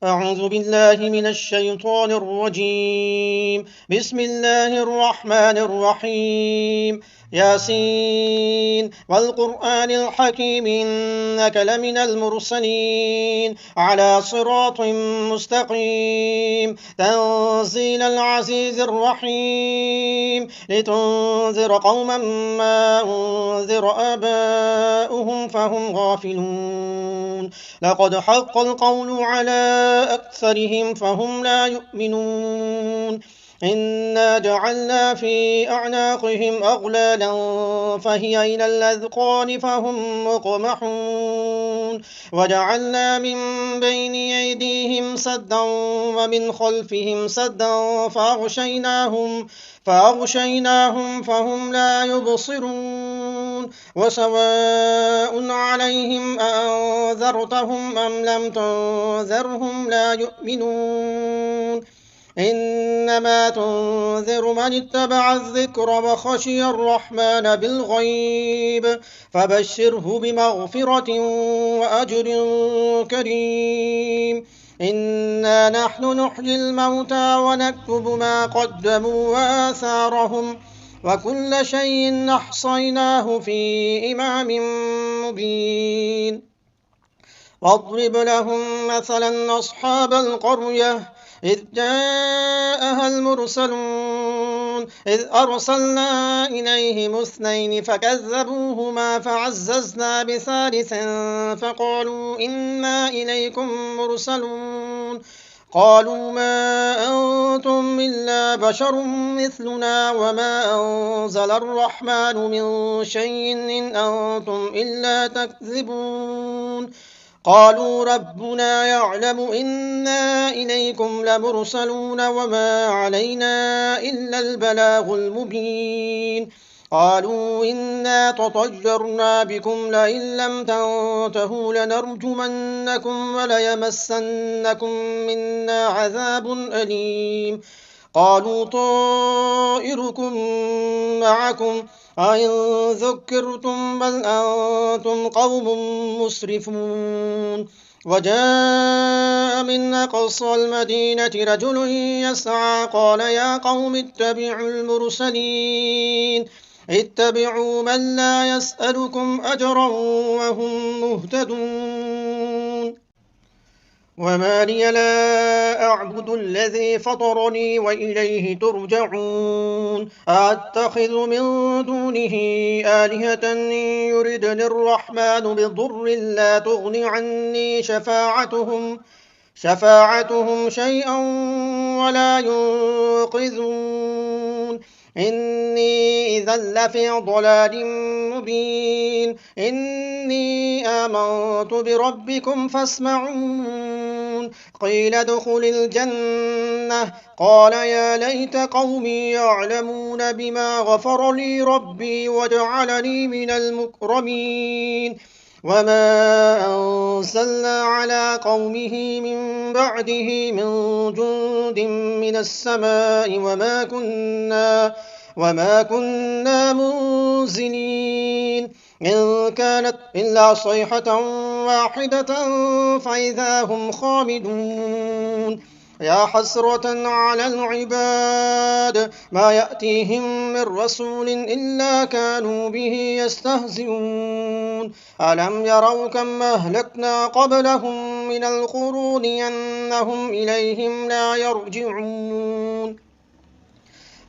أعوذ بالله من الشيطان الرجيم. بسم الله الرحمن الرحيم. ياسين والقرآن الحكيم إنك لمن المرسلين على صراط مستقيم تنزيل العزيز الرحيم لتنذر قوما ما أنذر آباؤهم فهم غافلون. لقد حق القول على أكثرهم فهم لا يؤمنون. إنا جعلنا في أعناقهم أغلالا فهي إلى الأذقان فهم مقمحون. وجعلنا من بين أيديهم سدا ومن خلفهم سدا فأغشيناهم فهم لا يبصرون. وسواء عليهم أأنذرتهم أم لم تنذرهم لا يؤمنون. إنما تنذر من اتبع الذكر وخشي الرحمن بالغيب فبشره بمغفرة وأجر كريم. إنا نحن نحيي الموتى ونكتب ما قدموا وآثارهم وكل شيء أحصيناه في إمام مبين. واضرب لهم مثلا أصحاب القرية إذ جاءها المرسلون إذ أرسلنا إليهم اثنين فكذبوهما فعززنا بثالث فقالوا إنا إليكم مرسلون. قالوا ما أنتم إلا بشر مثلنا وما أنزل الرحمن من شيء إن أنتم إلا تكذبون. قالوا ربنا يعلم إنا إليكم لمرسلون وما علينا إلا البلاغ المبين. قالوا إنا تطيرنا بكم لئن لم تنتهوا لنرجمنكم وليمسنكم منا عذاب أليم. قالوا طائركم معكم أئن ذكرتم بل أنتم قوم مسرفون. وجاء من أقصى المدينة رجل يسعى قال يا قوم اتبعوا من لا يسألكم أجرا وهم مهتدون. وما لي لا أعبد الذي فطرني وإليه ترجعون. أتخذ من دونه آلهة إن يردني الرحمن بضر لا تغن عني شفاعتهم شيئا ولا ينقذون. إني إذا لفي ضلال مبين. إني آمنت بربكم فاسمعون. قيل ادخل الجنة قال يا ليت قومي يعلمون بما غفر لي ربي وجعلني من المكرمين. وما أنزلنا على قومه من بعده من جند من السماء وما كنا منزلين. إن كانت إلا صيحة واحدة فإذا هم خامدون. يا حسرة على العباد ما يأتيهم من رسول إلا كانوا به يستهزئون. ألم يروا كم أهلكنا قبلهم من القرون أنهم إليهم لا يرجعون.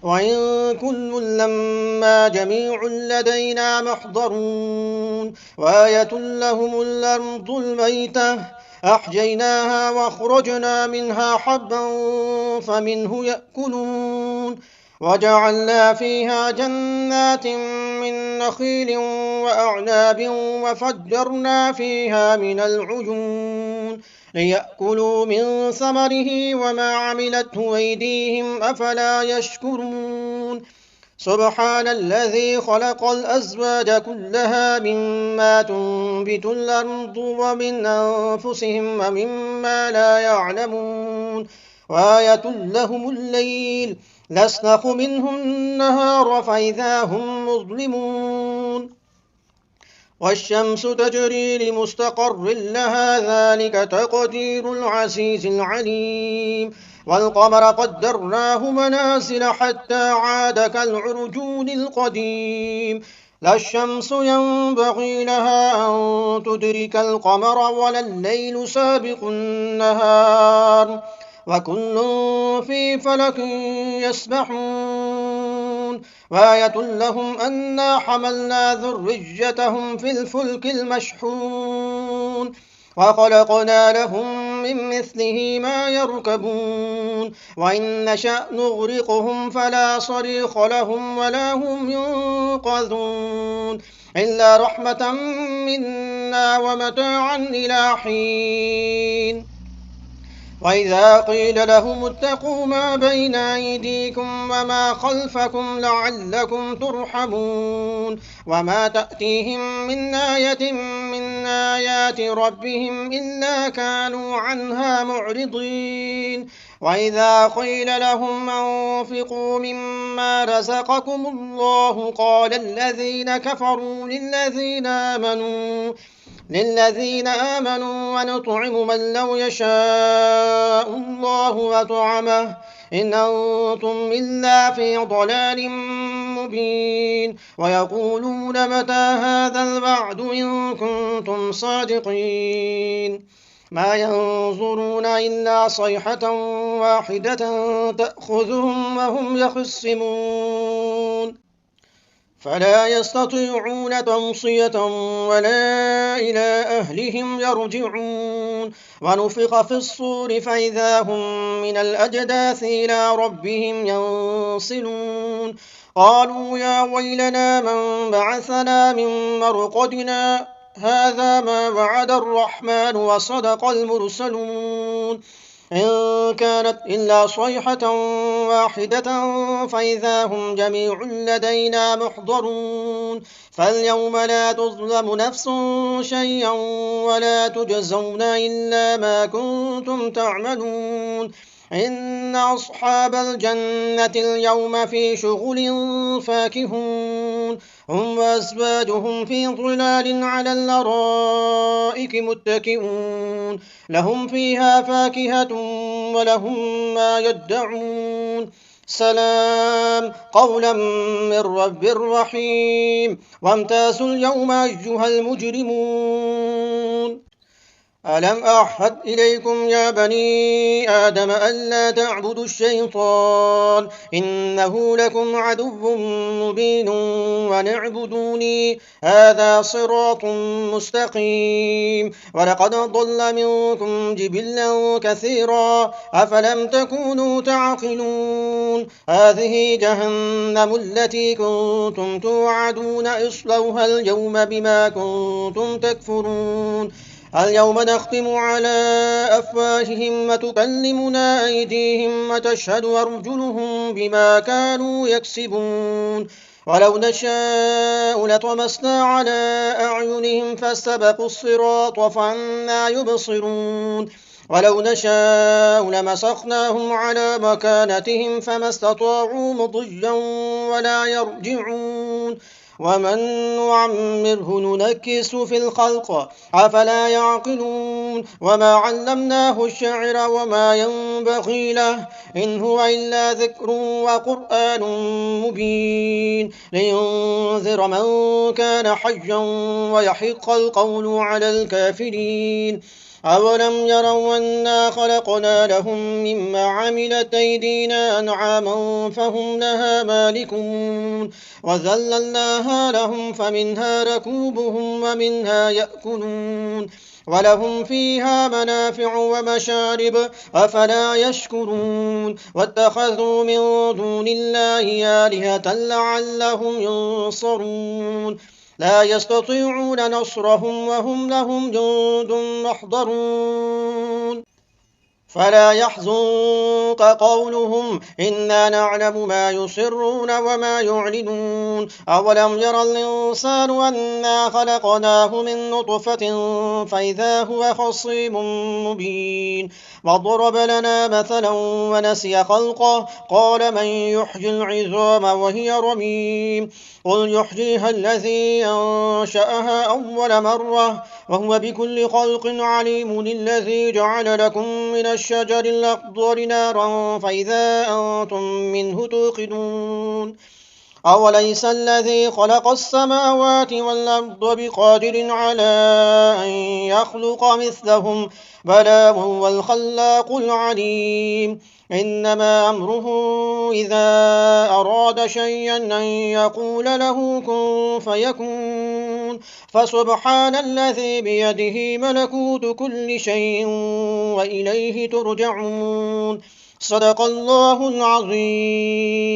وإن كل لما جميع لدينا محضرون. وآية لهم الأرض الميتة أحييناها وأخرجنا منها حبا فمنه يأكلون. وجعلنا فيها جنات من نخيل وأعناب وفجرنا فيها من العيون ليأكلوا من ثمره وما عملته أيديهم أفلا يشكرون. سبحان الذي خلق الأزواج كلها مما تنبت الأرض ومن أنفسهم ومما لا يعلمون. وآية لهم الليل نسلخ منه النهار فإذا هم مظلمون. والشمس تجري لمستقر لها ذلك تقدير العزيز العليم والقمر قدرناه منازل حتى عاد كالعرجون القديم لا الشمس ينبغي لها أن تدرك القمر ولا الليل سابق النهار وكل في فلك يسبحون وآية لهم أنا حملنا ذريتهم في الفلك المشحون وخلقنا لهم من مثله ما يركبون وإن نشأ نغرقهم فلا صريخ لهم ولا هم ينقذون إلا رحمة منا ومتاعا إلى حين وإذا قيل لهم اتقوا ما بين أيديكم وما خلفكم لعلكم ترحمون وما تأتيهم من آية من آيات ربهم إلا كانوا عنها معرضين وإذا قيل لهم أنفقوا مما رزقكم الله قال الذين كفروا للذين آمنوا ونطعم من لو يشاء الله وطعمه إن أنتم إلا في ضلال مبين ويقولون متى هذا الوعد إن كنتم صادقين ما ينظرون إلا صيحة واحدة تأخذهم وهم يخصمون فلا يستطيعون توصية ولا إلى أهلهم يرجعون ونفخ في الصور فإذا هم من الأجداث إلى ربهم ينصلون قالوا يا ويلنا من بعثنا من مرقدنا هذا ما وعد الرحمن وصدق المرسلون إن كانت إلا صيحة واحدة فإذا هم جميع لدينا محضرون فاليوم لا تظلم نفس شيئا ولا تجزون إلا ما كنتم تعملون إن أصحاب الجنة اليوم في شغل فاكهون هم وأزواجهم في ظلال على الأرائك متكئون لهم فيها فاكهة ولهم ما يدعون سلام قولا من رب رحيم وامتازوا اليوم أيها المجرمون ألم أعهد إليكم يا بني آدم ألا تعبدوا الشيطان إنه لكم عدو مبين ونعبدوني هذا صراط مستقيم ولقد ضل منكم جبلا كثيرا أفلم تكونوا تعقلون هذه جهنم التي كنتم توعدون اصلوها اليوم بما كنتم تكفرون اليوم نختم على أفواههم وتكلمنا أيديهم وتشهد أرجلهم بما كانوا يكسبون ولو نشاء لطمسنا على أعينهم فاستبقوا الصراط فأنى يبصرون ولو نشاء لمسخناهم على مكانتهم فما استطاعوا مضيا ولا يرجعون ومن نعمره ننكس في الخلق أفلا يعقلون وما علمناه الشعر وما ينبغي له إن هو إلا ذكر وقرآن مبين لينذر من كان حيا ويحق القول على الكافرين أولم يروا أنا خلقنا لهم مما عملت أيدينا أنعاما فهم لها مالكون وذللناها لهم فمنها ركوبهم ومنها يأكلون ولهم فيها منافع ومشارب أفلا يشكرون واتخذوا من دون الله آلهة لعلهم ينصرون لا يستطيعون نصرهم وهم لهم جند محضرون فلا يحزنك قولهم إنا نعلم ما يسرون وما يعلنون أولم ير الإنسان أنا خلقناه من نطفة فإذا هو خصيم مبين وضرب لنا مثلا ونسي خلقه قال من يحيي العظام وهي رميم قل يحييها الذي أنشأها أول مرة وهو بكل خلق عليم الذي جعل لكم من الشجر الأخضر نارا فإذا أنتم منه توقدون أوليس الذي خلق السماوات والأرض بقادر على أن يخلق مثلهم بلى وهو الخلاق العليم إنما أمره إذا أراد شيئا أن يقول له كن فيكون فسبحان الذي بيده ملكوت كل شيء وإليه ترجعون صدق الله العظيم.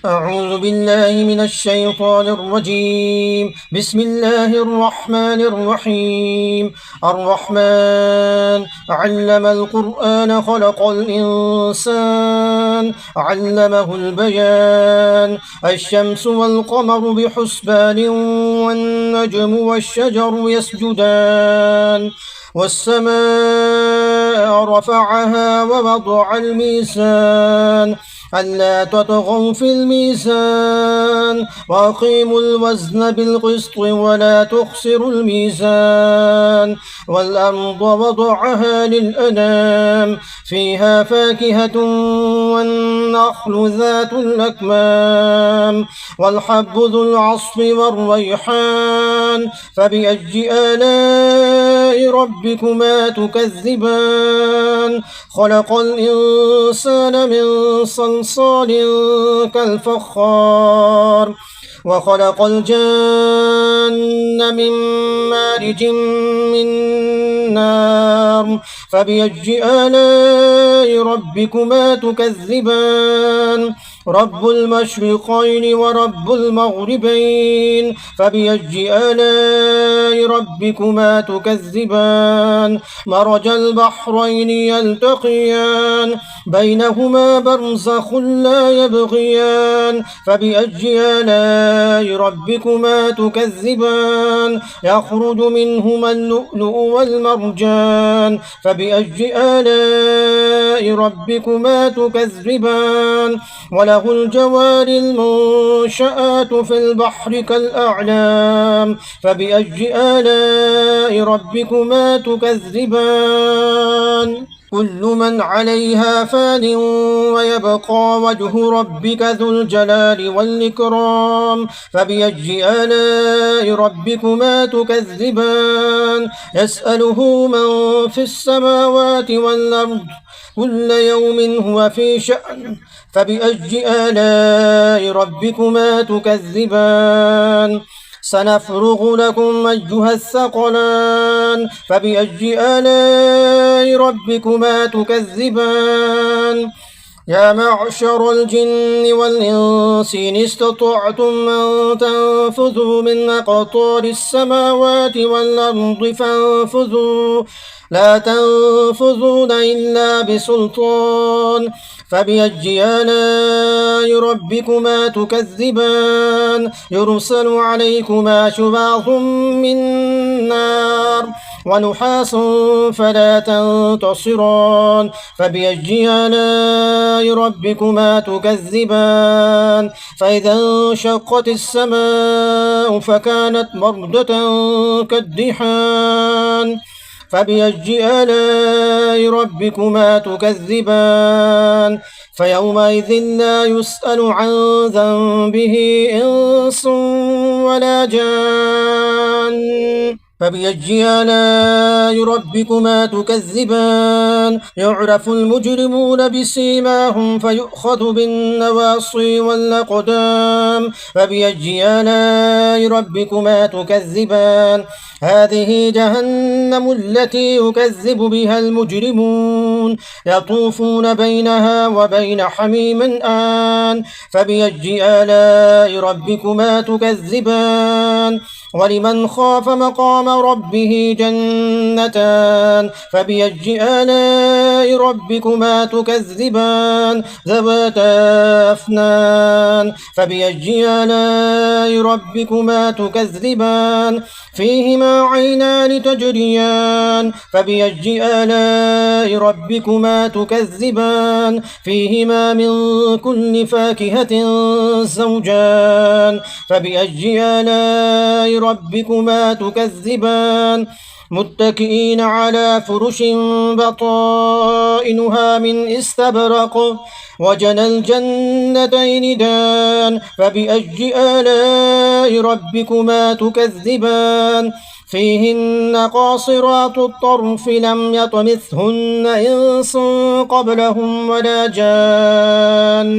أعوذ بالله من الشيطان الرجيم. بسم الله الرحمن الرحيم. الرحمن علم القرآن خلق الإنسان علمه البيان الشمس والقمر بحسبان والنجم والشجر يسجدان والسماء رفعها ووضع الميزان ألا تطغوا في الميزان وأقيموا الوزن بالقسط ولا تخسروا الميزان والأرض وضعها للأنام فيها فاكهة والنخل ذات الأكمام والحب ذو العصف والريحان فبأي آلاء ربكما تكذبان خلق الإنسان من صلصال كالفخار وخلق الجن من مارج من نار فبأي آلاء ربكما تكذبان رب المشرقين ورب المغربين فبأي آلاء ربكما تكذبان مرج البحرين يلتقيان بينهما برزخ لا يبغيان فبأي آلاء ربكما تكذبان يخرج منهما اللؤلؤ والمرجان فبأي آلاء ربكما تكذبان وله الجوار المنشآت في البحر كالأعلام فبأي آلاء ربكما تكذبان كل من عليها فان ويبقى وجه ربك ذو الجلال والإكرام فبأي آلاء ربكما تكذبان يسأله من في السماوات والأرض كل يوم هو في شأن فبأي آلاء ربكما تكذبان سنفرغ لكم أيها الثقلان فبأي آلاء ربكما تكذبان يا معشر الجن والإنس إن استطعتم أن تنفذوا من أقطار السماوات والأرض فانفذوا لا تنفذون إلا بسلطان فبأي آلاء ربكما تكذبان يرسل عليكما شواظ من نار ونحاس فلا تنتصران فبأي آلاء ربكما تكذبان فإذا انشقت السماء فكانت وردة كالدحان فبأي آلاء ربكما تكذبان فيومئذ لا يسأل عن ذنبه إنس ولا جان فبأي آلاء ربكما تكذبان يعرف المجرمون بسيماهم فيؤخذ بالنواصي والأقدام فبأي آلاء ربكما تكذبان هذه جهنم التي يكذب بها المجرمون يطوفون بينها وبين حميم آن فبأي آلاء ربكما تكذبان ولمن خاف مقام ربه جنتان فبأي آلاء ربكما تكذبان ذواتا أفنان فبأي آلاء ربكما تكذبان فيهما عينان تجريان فبأي آلاء ربكما تكذبان فيهما من كل فاكهة زوجان فبأي آلاء ربكما تكذبان متكئين على فرش بطائنها من استبرق وجنى الجنتين دان فبأي آلاء ربكما تكذبان فيهن قاصرات الطرف لم يطمثهن إنس قبلهم ولا جان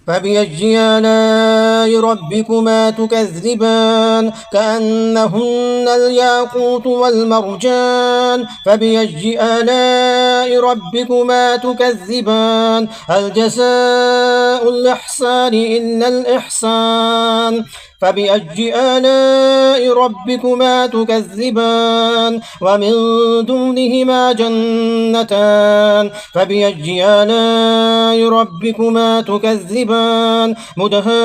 فبأي آلاء ربكما تكذبان كأنهن الياقوت والمرجان فبأي آلاء ربكما تكذبان هل جزاء الإحسان إلا الإحسان فبأي آلاء ربكما تكذبان ومن دونهما جنتان فبأي آلاء ربكما تكذبان مدهامتان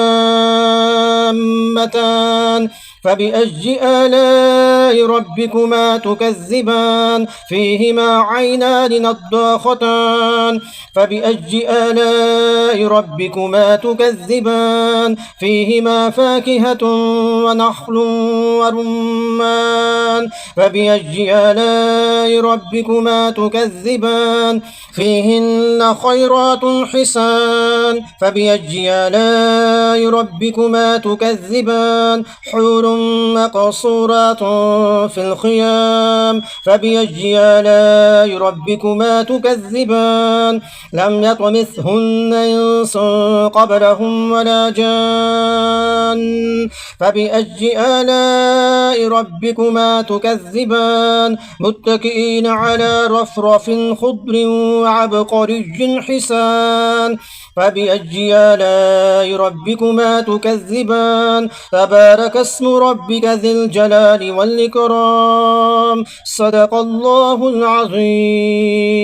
فبأي آلاء ربكما تكذبان فيهما عينان نضاختان فبأي آلاء ربكما تكذبان فيهما فاكهة ونخل ورمان فبأي آلاء ربكما تكذبان فيهن خيرات حسان فبأي آلاء ربكما تكذبان حور مقصورات في الخيام فبأي آلاء ربكما تكذبان لم يطمثهن إنس قبلهم ولا جان فبأي آلاء ربكما تكذبان متكئين على رفرف خضر وعبقري حسان فبأي آلاء ربكما تكذبان تبارك اسم ربك ذي الجلال والإكرام صدق الله العظيم.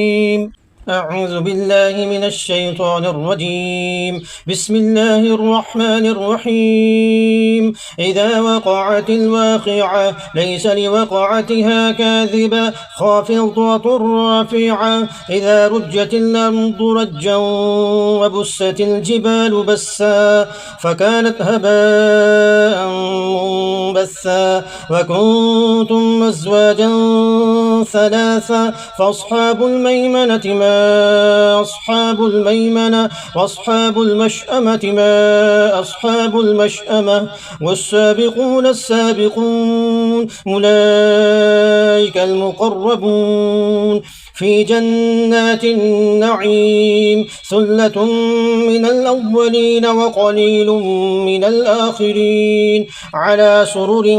أعوذ بالله من الشيطان الرجيم بسم الله الرحمن الرحيم إذا وقعت الواقعة ليس لوقعتها كاذبة خافضة رافعة إذا رجت الأرض رجا وبست الجبال بسا فكانت هباء منبثا وكنتم أزواجا ثلاثا فأصحاب الميمنة ما أصحاب الميمنة وأصحاب المشأمة ما أصحاب المشأمة والسابقون السابقون أولئك المقربون في جنات النعيم ثلة من الأولين وقليل من الآخرين على سرر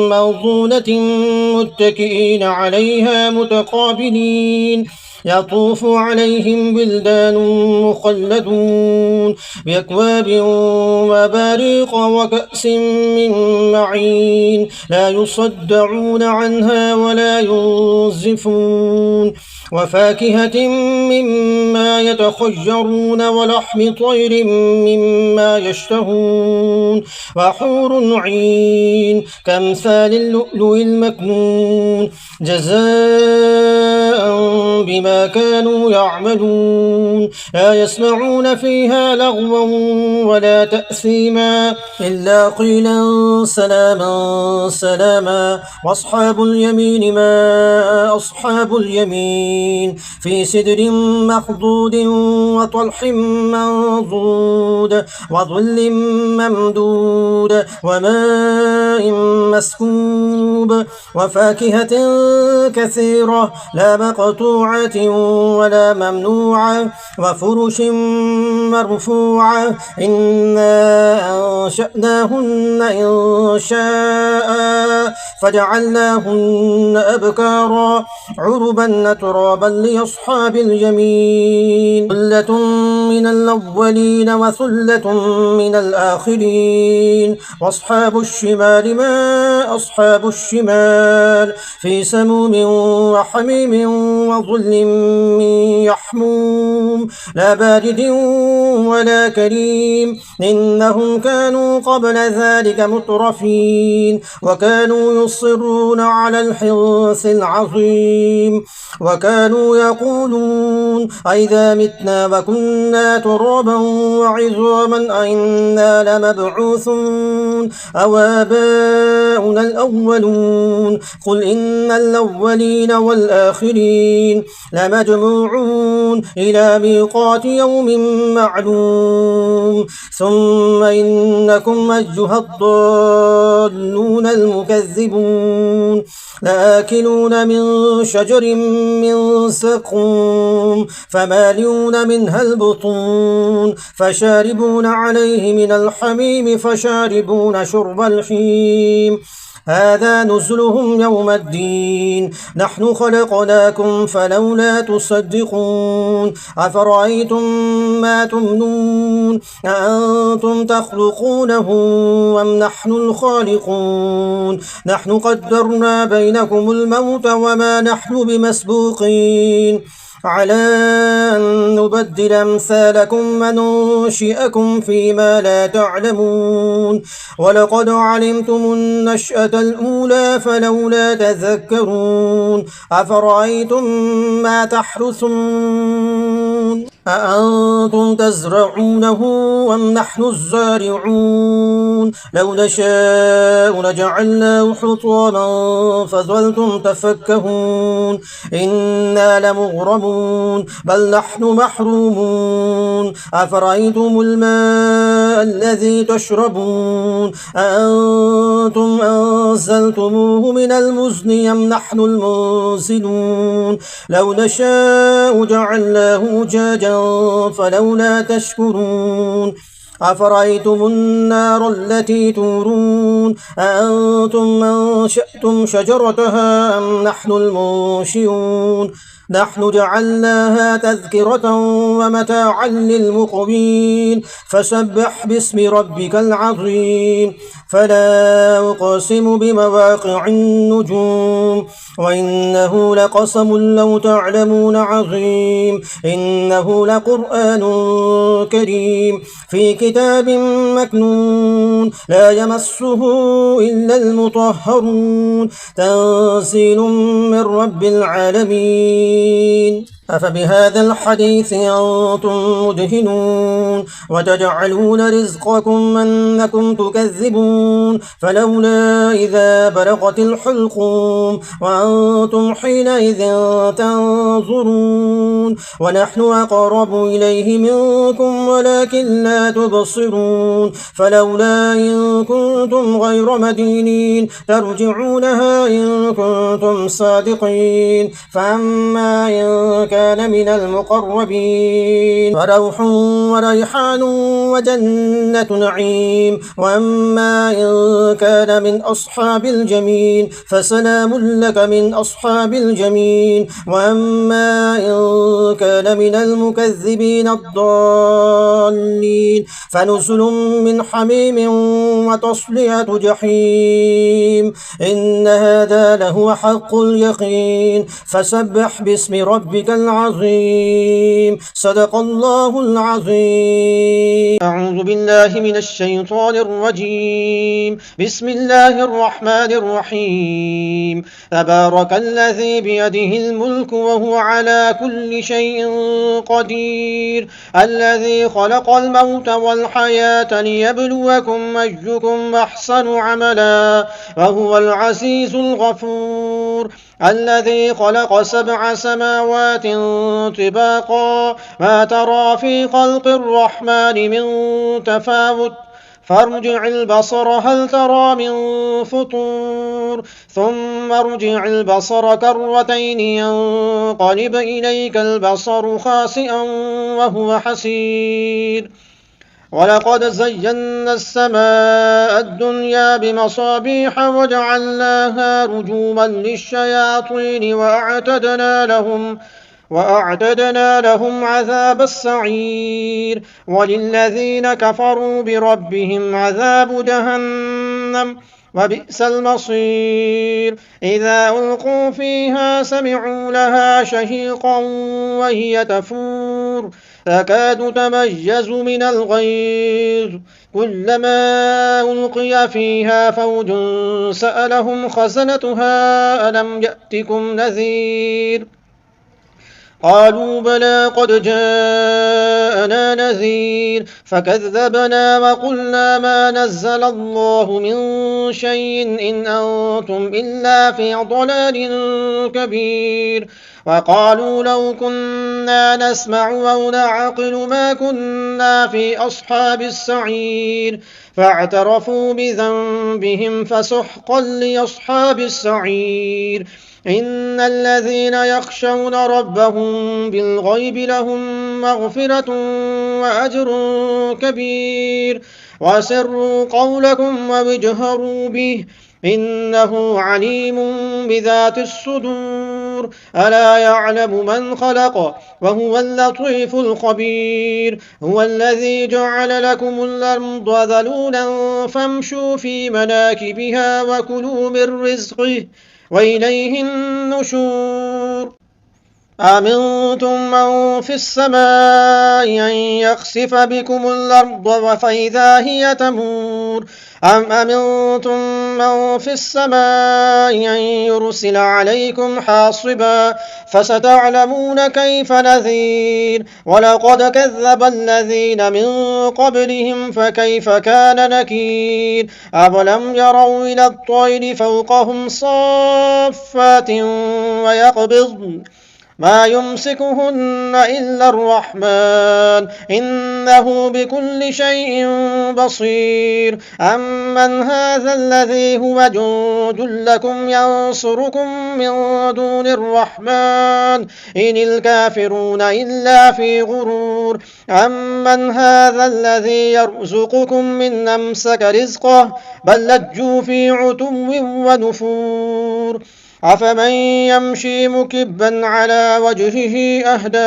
موضونة متكئين عليها متقابلين يطوف عليهم بلدان مخلدون بأكواب وباريق وكأس من معين لا يصدعون عنها ولا ينزفون وفاكهة مما يتخيرون ولحم طير مما يشتهون وحور عين كأمثال اللؤلؤ المكنون جزاء بما كانوا يعملون لا يسمعون فيها لغوا ولا تأثيما إلا قيلا سلاما سلاما وأصحاب اليمين ما أصحاب اليمين في سدر مخضود وطلح منضود وظل ممدود وماء مسكوب مكذوب وفاكهة كثيرة لا مقطوعة ولا ممنوعة وفرش مرفوعة إنا أنشأناهن إن شاء فجعلناهن أبكارا عربا ترابا لأصحاب اليمين ثلة من الأولين وثلة من الآخرين وأصحاب الشمال ما أصحاب الشمال في سموم وحميم وظل من يحموم لا بارد ولا كريم إنهم كانوا قبل ذلك مترفين وكانوا يصرون على الحنث العظيم وكانوا يقولون أئذا متنا وكنا ترابا وعظاما أئنا لمبعوثون أو آباؤنا الأولون قل إن الأولين والآخرين لمجموعون إلى ميقات يوم معلوم ثم إنكم أيها الضالون المكذبون لآكلون من شجر من زقوم فمالئون منها البطون فشاربون عليه من الحميم فشاربون شرب الحميم هذا نزلهم يوم الدين نحن خلقناكم فلولا تصدقون أفرأيتم ما تمنون أأنتم تخلقونه أم نحن الخالقون نحن قدرنا بينكم الموت وما نحن بمسبوقين على أن نبدل أمثالكم وننشئكم فيما لا تعلمون ولقد علمتم النشأة الأولى فلولا تذكرون أفرأيتم ما تحرثون أأنتم تزرعونه أم نحن الزارعون لو نشاء لجعلناه حطاما فظلتم تفكهون إنا لمغرمون بل نحن محرومون أفرأيتم الماء الذي تشربون أأنتم أنزلتموه من المزن أم نحن المنزلون لو نشاء جعلناه أجاجا فلولا تشكرون أفرأيتم النار التي تورون أأنتم أنشأتم شجرتها أم نحن المنشئون نحن جعلناها تذكرة ومتاعا للمقوين فسبح باسم ربك العظيم فلا أقسم بمواقع النجوم وإنه لقسم لو تعلمون عظيم إنه لقرآن كريم في كتاب مكنون لا يمسه إلا المطهرون تنزيل من رب العالمين أفبهذا الحديث أنتم مدهنون وتجعلون رزقكم أنكم تكذبون فلولا إذا بلغت الحلقوم وأنتم حينئذ تنظرون ونحن أقرب إليه منكم ولكن لا تبصرون فلولا إن كنتم غير مدينين ترجعونها إن كنتم صادقين فأما إن كان من المقربين فروح وريحان وجنة نعيم وأما إن كان من أصحاب الجميل فسلام لك من أصحاب الجميل وأما إن كان من المكذبين الضالين فنزل من حميم وتصلية جحيم إن هذا لهو حق اليقين فسبح باسم ربك العظيم صدق الله العظيم أعوذ بالله من الشيطان الرجيم بسم الله الرحمن الرحيم تبارك الذي بيده الملك وهو على كل شيء قدير الذي خلق الموت والحياة ليبلوكم أيكم أحسن عملا وهو العزيز الغفور الذي خلق 7 سماوات طباقا ما ترى في خلق الرحمن من تفاوت فارجع البصر هل ترى من فطور ثم ارجع البصر كرتين ينقلب إليك البصر خاسئا وهو حسير ولقد زينا السماء الدنيا بمصابيح وجعلناها رجوما للشياطين وأعتدنا لهم عذاب السعير وللذين كفروا بربهم عذاب جهنم وبئس المصير إذا ألقوا فيها سمعوا لها شهيقا وهي تفور تكاد تميز من الغيظ كلما ألقي فيها فوج سألهم خزنتها ألم يأتكم نذير قالوا بلى قد جاءنا نذير فكذبنا وقلنا ما نزل الله من شيء إن أنتم إلا في ضلال كبير وقالوا لو كنا نسمع أو نعقل ما كنا في أصحاب السعير فاعترفوا بذنبهم فسحقا لأصحاب السعير إن الذين يخشون ربهم بالغيب لهم مغفرة وأجر كبير وأسروا قولكم واجهروا به إنه عليم بذات الصدور ألا يعلم من خلق وهو اللطيف الخبير هو الذي جعل لكم الأرض ذلولا فامشوا في مناكبها وكلوا من رزقه وإليه النشور أمنتم من في السماء أن يخسف بكم الأرض فإذا هي تمور أم أمنتم من في السماء أن يرسل عليكم حاصبا فستعلمون كيف نذير ولقد كذب الذين من قبلهم فكيف كان نكير أولم يروا إلى الطير فوقهم صافات ويقبضن ما يمسكهن إلا الرحمن إنه بكل شيء بصير أمن هذا الذي هو جند لكم ينصركم من دون الرحمن إن الكافرون إلا في غرور أمن هذا الذي يرزقكم من أمسك رزقه بل لجوا في عتو ونفور أفمن يمشي مكبا على وجهه أهدى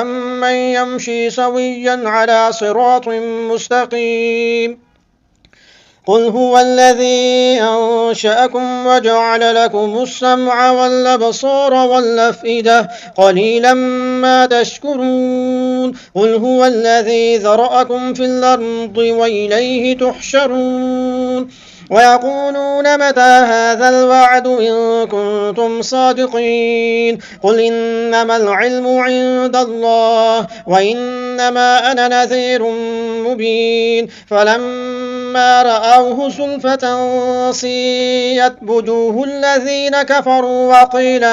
أمن يمشي سويا على صراط مستقيم قل هو الذي أنشأكم وجعل لكم السمع والأبصار والأفئدة قليلا ما تشكرون قل هو الذي ذرأكم في الأرض وإليه تحشرون ويقولون متى هذا الوعد إن كنتم صادقين قل إنما العلم عند الله وإنما أنا نذير مبين فلما رأوه زلفة سيئت وجوه الذين كفروا وقيل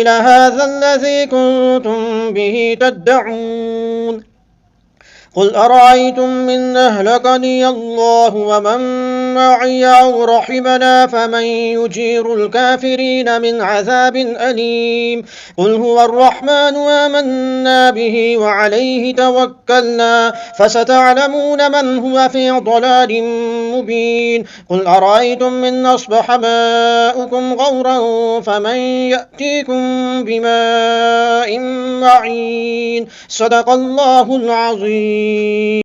هذا الذي كنتم به تدعون قل أرأيتم من أهلكني الله ومن معي أو رحمنا فمن يجير الكافرين من عذاب أليم قل هو الرحمن آمنا به وعليه توكلنا فستعلمون من هو في ضلال مبين قل أرأيتم من أصبح ماؤكم غورا فمن يأتيكم بماء معين صدق الله العظيم.